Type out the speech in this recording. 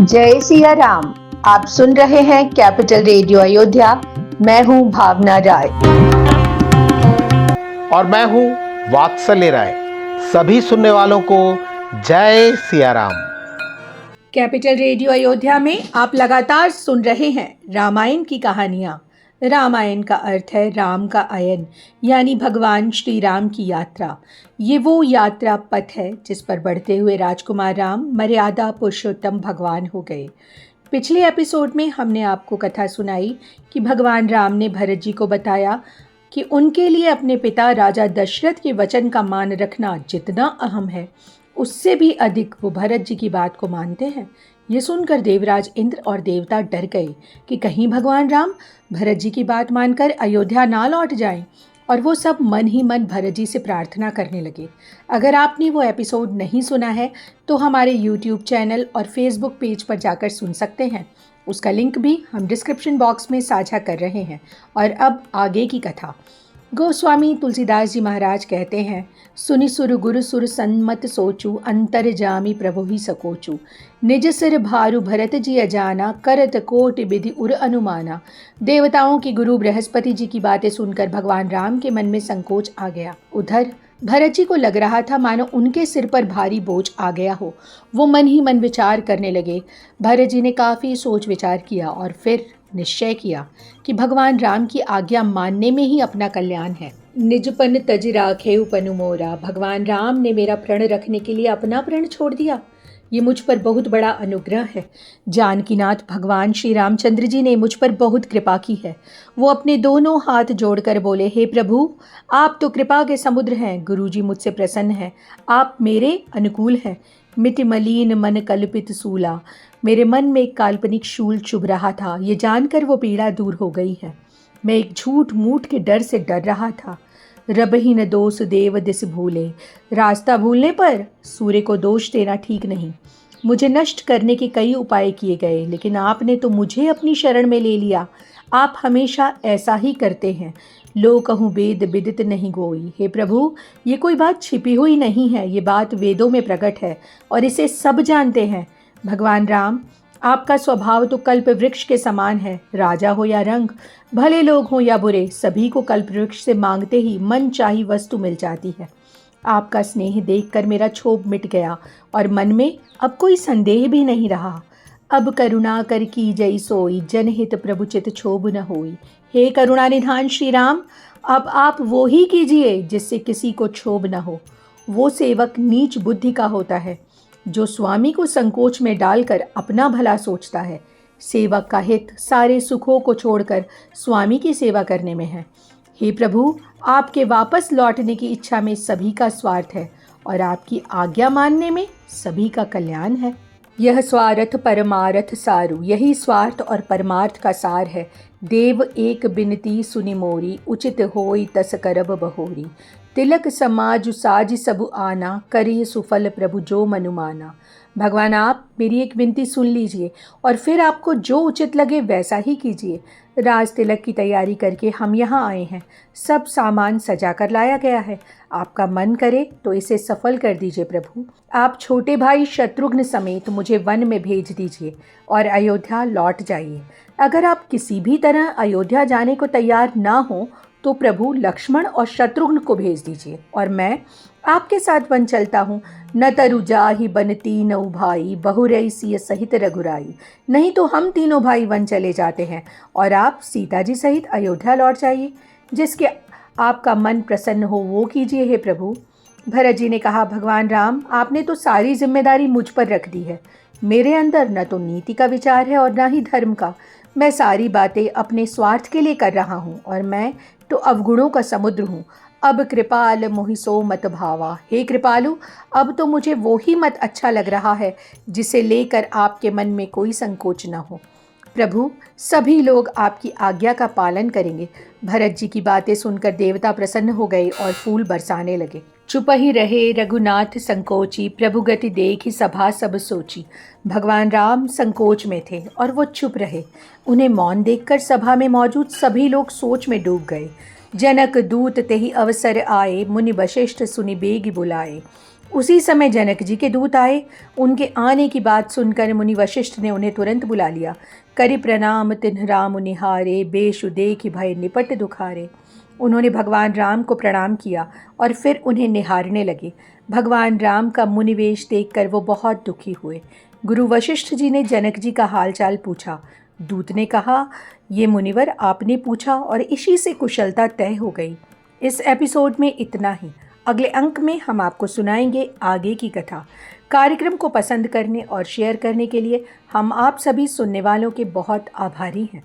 जय सिया राम। आप सुन रहे हैं कैपिटल रेडियो अयोध्या। मैं हूं भावना राय और मैं हूं वात्सल्य राय। सभी सुनने वालों को जय सिया राम। कैपिटल रेडियो अयोध्या में आप लगातार सुन रहे हैं रामायण की कहानियाँ। रामायण का अर्थ है राम का अयन, यानी भगवान श्री राम की यात्रा। ये वो यात्रा पथ है जिस पर बढ़ते हुए राजकुमार राम मर्यादा पुरुषोत्तम भगवान हो गए। पिछले एपिसोड में हमने आपको कथा सुनाई कि भगवान राम ने भरत जी को बताया कि उनके लिए अपने पिता राजा दशरथ के वचन का मान रखना जितना अहम है, उससे भी अधिक वो भरत जी की बात को मानते हैं। ये सुनकर देवराज इंद्र और देवता डर गए कि कहीं भगवान राम भरत जी की बात मानकर अयोध्या ना लौट जाएं, और वो सब मन ही मन भरत जी से प्रार्थना करने लगे। अगर आपने वो एपिसोड नहीं सुना है तो हमारे यूट्यूब चैनल और फेसबुक पेज पर जाकर सुन सकते हैं। उसका लिंक भी हम डिस्क्रिप्शन बॉक्स में साझा कर रहे हैं। और अब आगे की कथा। गोस्वामी तुलसीदास जी महाराज कहते हैं, सुनि सुर गुरु सुर सन्मत सोचू, अंतर जामी प्रभु ही सकोचू। निज सिर भारु भरत जी अजाना, करत कोटि विधि उर अनुमाना। देवताओं के गुरु बृहस्पति जी की बातें सुनकर भगवान राम के मन में संकोच आ गया। उधर भरत जी को लग रहा था मानो उनके सिर पर भारी बोझ आ गया हो। वो मन ही मन विचार करने लगे। भरत जी ने काफ़ी सोच विचार किया और फिर निश्चय किया कि भगवान राम की आज्ञा मानने में ही अपना कल्याण है। निजपन तज राखे पनु मोरा, भगवान राम ने मेरा प्रण रखने के लिए अपना प्रण छोड़ दिया। ये मुझ पर बहुत बड़ा अनुग्रह है। जानकीनाथ भगवान श्री रामचंद्र जी ने मुझ पर बहुत कृपा की है। वो अपने दोनों हाथ जोड़कर बोले, हे प्रभु, आप तो कृपा के समुद्र हैं। गुरुजी मुझसे प्रसन्न हैं, आप मेरे अनुकूल हैं। मिट मलीन मन कल्पित सूला, मेरे मन में एक काल्पनिक शूल चुभ रहा था। ये जानकर वो पीड़ा दूर हो गई है। मैं एक झूठ मूठ के डर से डर रहा था। रबही न दोष देव दिस भूले, रास्ता भूलने पर सूर्य को दोष देना ठीक नहीं। मुझे नष्ट करने के कई उपाय किए गए, लेकिन आपने तो मुझे अपनी शरण में ले लिया। आप हमेशा ऐसा ही करते हैं। लो कहूँ वेद विदित नहीं गोई। हे प्रभु, ये कोई बात छिपी हुई नहीं है, ये बात वेदों में प्रकट है और इसे सब जानते हैं। भगवान राम, आपका स्वभाव तो कल्प वृक्ष के समान है। राजा हो या रंग, भले लोग हों या बुरे, सभी को कल्प वृक्ष से मांगते ही मन चाही वस्तु मिल जाती है। आपका स्नेह देखकर मेरा क्षोभ मिट गया और मन में अब कोई संदेह भी नहीं रहा। अब करुणा कर की जय सोई, जनहित प्रभुचित क्षोभ न होई। हे करुणा निधान श्री राम, अब आप वो ही कीजिए जिससे किसी को क्षोभ न हो। वो सेवक नीच बुद्धि का होता है जो स्वामी को संकोच में डालकर अपना भला सोचता है। सेवक का हित सारे सुखों को छोड़कर स्वामी की सेवा करने में है। हे प्रभु, आपके वापस लौटने की इच्छा में सभी का स्वार्थ है और आपकी आज्ञा मानने में सभी का कल्याण है। यह स्वार्थ परमार्थ सारू, यही स्वार्थ और परमार्थ का सार है। देव एक बिनती सुनि मोरी, उचित होई तस करब बहोरी। तिलक समाज साज सब आना, करिए सुफल प्रभु जो मनुमाना। भगवान, आप मेरी एक विनती सुन लीजिए और फिर आपको जो उचित लगे वैसा ही कीजिए। राज तिलक की तैयारी करके हम यहाँ आए हैं। सब सामान सजा कर लाया गया है। आपका मन करे तो इसे सफल कर दीजिए प्रभु। आप छोटे भाई शत्रुघ्न समेत मुझे वन में भेज दीजिए और अयोध्या लौट जाइए। अगर आप किसी भी तरह अयोध्या जाने को तैयार ना हो तो प्रभु लक्ष्मण और शत्रुघ्न को भेज दीजिए और मैं आपके साथ वन चलता हूँ। न तरु जाहि बन तीनों भाई, बहुरई सिय सहित रघुराई। नहीं तो हम तीनों भाई वन चले जाते हैं और आप सीता जी सहित अयोध्या लौट जाइए। जिसके आपका मन प्रसन्न हो वो कीजिए हे प्रभु। भरत जी ने कहा, भगवान राम, आपने तो सारी जिम्मेदारी मुझ पर रख दी है। मेरे अंदर न तो नीति का विचार है और न ही धर्म का। मैं सारी बातें अपने स्वार्थ के लिए कर रहा हूँ और मैं तो अवगुणों का समुद्र हूँ। अब कृपाल मोहि सो मत भावा। हे कृपालु, अब तो मुझे वो ही मत अच्छा लग रहा है जिसे लेकर आपके मन में कोई संकोच न हो। प्रभु, सभी लोग आपकी आज्ञा का पालन करेंगे। भरत जी की बातें सुनकर देवता प्रसन्न हो गए और फूल बरसाने लगे। चुप ही रहे रघुनाथ संकोची, प्रभु गति देखी सभा सब सोची। भगवान राम संकोच में थे और वो चुप रहे। उन्हें मौन देखकर सभा में मौजूद सभी लोग सोच में डूब गए। जनक दूत तेहि अवसर आए, मुनि वशिष्ठ सुनि बेगी बुलाए। उसी समय जनक जी के दूत आए। उनके आने की बात सुनकर मुनि वशिष्ठ ने उन्हें तुरंत बुला लिया। करि प्रणाम तिन्ह राम निहारे, बेशु देखि भय निपट दुखारे। उन्होंने भगवान राम को प्रणाम किया और फिर उन्हें निहारने लगे। भगवान राम का मुनिवेश देखकर वो बहुत दुखी हुए। गुरु वशिष्ठ जी ने जनक जी का हालचाल पूछा। दूत ने कहा, ये मुनिवर आपने पूछा और इसी से कुशलता तय हो गई। इस एपिसोड में इतना ही। अगले अंक में हम आपको सुनाएंगे आगे की कथा। कार्यक्रम को पसंद करने और शेयर करने के लिए हम आप सभी सुनने वालों के बहुत आभारी हैं।